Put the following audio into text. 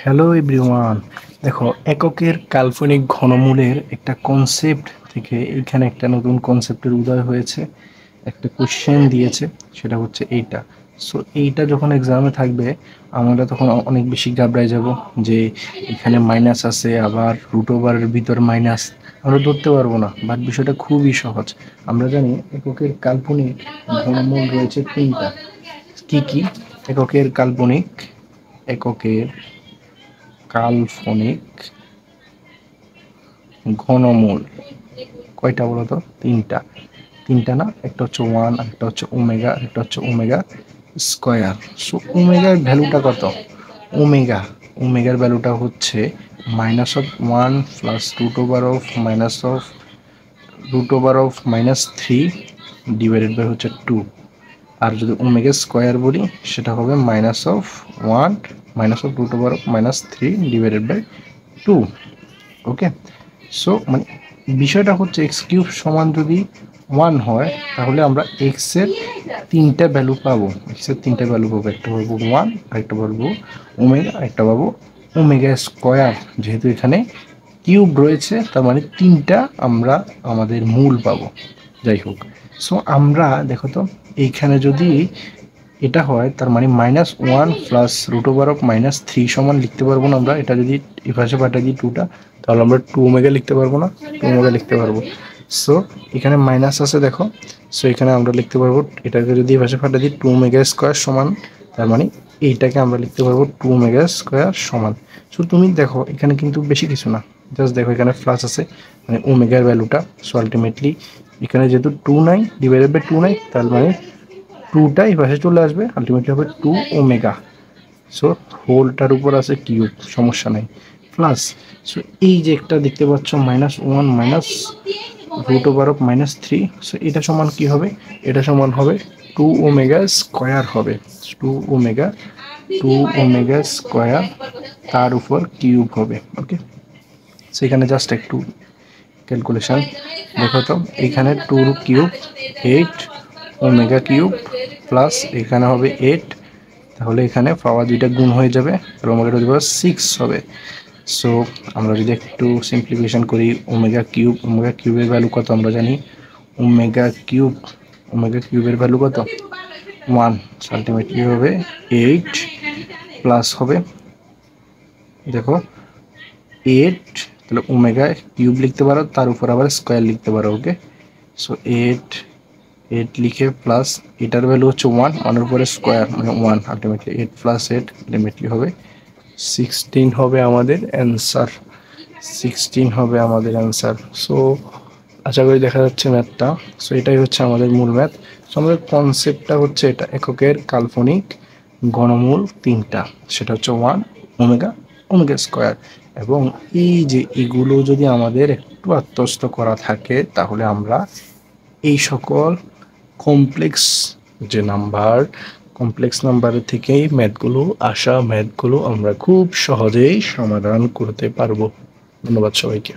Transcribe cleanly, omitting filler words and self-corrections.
Hello everyone, দেখো এককের কাল্পনিক ঘনমূলের একটা কনসেপ্ট থেকে এইখানে একটা নতুন কনসেপ্টের উদয় হয়েছে। একটা কোশ্চেন দিয়েছে, সেটা হচ্ছে এইটা। সো এইটা যখন এক্সামে থাকবে আমরা তখন অনেক বেশি ঘাবড়ায় যাব যে এখানে মাইনাস আছে, আবার রুট ওভারের ভিতর মাইনাস, আমরা ধরতে পারবো না। বাট বিষয়টা খুবই সহজ। আমরা জানি এককের কাল্পনিক ঘনমূল রয়েছে তিনটা। কি কি? এককের কাল্পনিক এককের কাল্পনিক ঘনমূল কয়টা বলো তো? তিনটা। তিনটা না, একটা হচ্ছে ওয়ান, একটা হচ্ছে ওমেগা, একটা হচ্ছে ওমেগা স্কয়ার। সো ওমেগার ভ্যালুটা কত? ওমেগা ওমেগার ভ্যালুটা হচ্ছে minus of one plus root over of minus three divided by হচ্ছে টু। আর যদি ওমেগা স্কয়ার বলি সেটা হবে minus of one minus of root over of minus three divided by two. Okay, so মানে বিষয়টা হচ্ছে এক্স কিউব সমান যদি ওয়ান হয় তাহলে আমরা এক্স এর তিনটা ভ্যালু পাবো। এক্স এর তিনটা ভ্যালু পাবো, একটা পাবো ওয়ান, আরেকটা পাবো ওমেগা, আরেকটা পাবো ওমেগা স্কোয়ার। যেহেতু এখানে কিউব রয়েছে তার মানে তিনটা আমরা আমাদের মূল পাবো। যাই হোক, সো আমরা দেখো তো এইখানে যদি এটা হয় তার মানে minus one plus root over of minus three সমান লিখতে পারবো না আমরা। এটা যদি এপাশে পাঠিয়ে দিই টুটা, তাহলে আমরা টু ওমেগা লিখতে পারবো না, টু ওমেগা লিখতে পারবো। সো এখানে মাইনাস আছে দেখো, সো এখানে আমরা লিখতে পারবো এটাকে যদি এপাশে পাঠিয়ে দিই টু ওমেগা স্কোয়ার সমান, তার মানে এইটাকে আমরা লিখতে পারবো টু ওমেগা স্কোয়ার সমান। সো তুমি দেখো এখানে কিন্তু বেশি কিছু না, জাস্ট দেখো এখানে প্লাস আছে মানে ওমেগার ভ্যালুটা। সো আলটিমেটলি এখানে যেহেতু টু নাই ডিভাইডেড বাই টু নাই, তার মানে টুটা এই পাশে চলে আসবে, আলটিমেটলি হবে টু ওমেগা। সো হোলটার উপর আছে কিউব, সমস্যা নাই, প্লাস। সো এই যে একটা দেখতে পাচ্ছ minus one minus root over of minus three, so এটা সমান কি হবে? এটা সমান হবে টু ওমেগা স্কোয়ার হবে। Two omega two omega square তার উপর কিউব হবে। ওকে, সেখানে জাস্ট একটু ক্যালকুলেশন দেখো তো, এখানে টুর cube eight omega cube plus এখানে হবে এইট, তাহলে এখানে পাওয়ার দুইটা গুণ হয়ে যাবে আর ওমেগাটা যদি সিক্স হবে। সো আমরা যদি একটু সিম্পলিফিকেশন করি, ওমেগা কিউবের ভ্যালু কত আমরা জানি, ওমেগা কিউবের ভ্যালু কত? ওয়ান। আলটিমেটলি হবে এইট প্লাস হবে দেখো এইট, তাহলে ওমেগা কিউব লিখতে পারো, তার উপর আবার স্কোয়ার লিখতে পারো। ওকে, সো এইট লিখে প্লাস এটার ভ্যালু হচ্ছে ওয়ান, ওয়ানের উপরে স্কোয়ার মানে one, ultimately eight plus eight ultimately হবে সিক্সটিন হবে আমাদের অ্যান্সার। সিক্সটিন হবে আমাদের অ্যান্সার। সো আশা করি দেখা যাচ্ছে ম্যাথটা। সো এটাই হচ্ছে আমাদের মূল ম্যাথ। সো আমাদের কনসেপ্টটা হচ্ছে এটা, এককের কাল্পনিক ঘনমূল তিনটা, সেটা হচ্ছে ওয়ান, ওমেগা, ওমেগা স্কোয়ার। এবং এই যে এগুলো যদি আমাদের একটু আত্মস্থ করা থাকে তাহলে আমরা এই সকল কমপ্লেক্স যে কমপ্লেক্স নাম্বারের থেকেই ম্যাথগুলো আমরা খুব সহজেই সমাধান করতে পারবো। ধন্যবাদ সবাইকে।